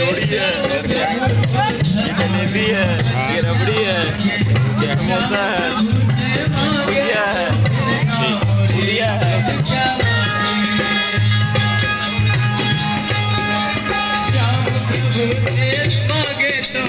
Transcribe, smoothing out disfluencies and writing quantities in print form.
कचौड़ी है, ये जलेबी है, ये रबड़ी है, ये समोसा है, भुजिया है, पुड़िया है। मांगे तो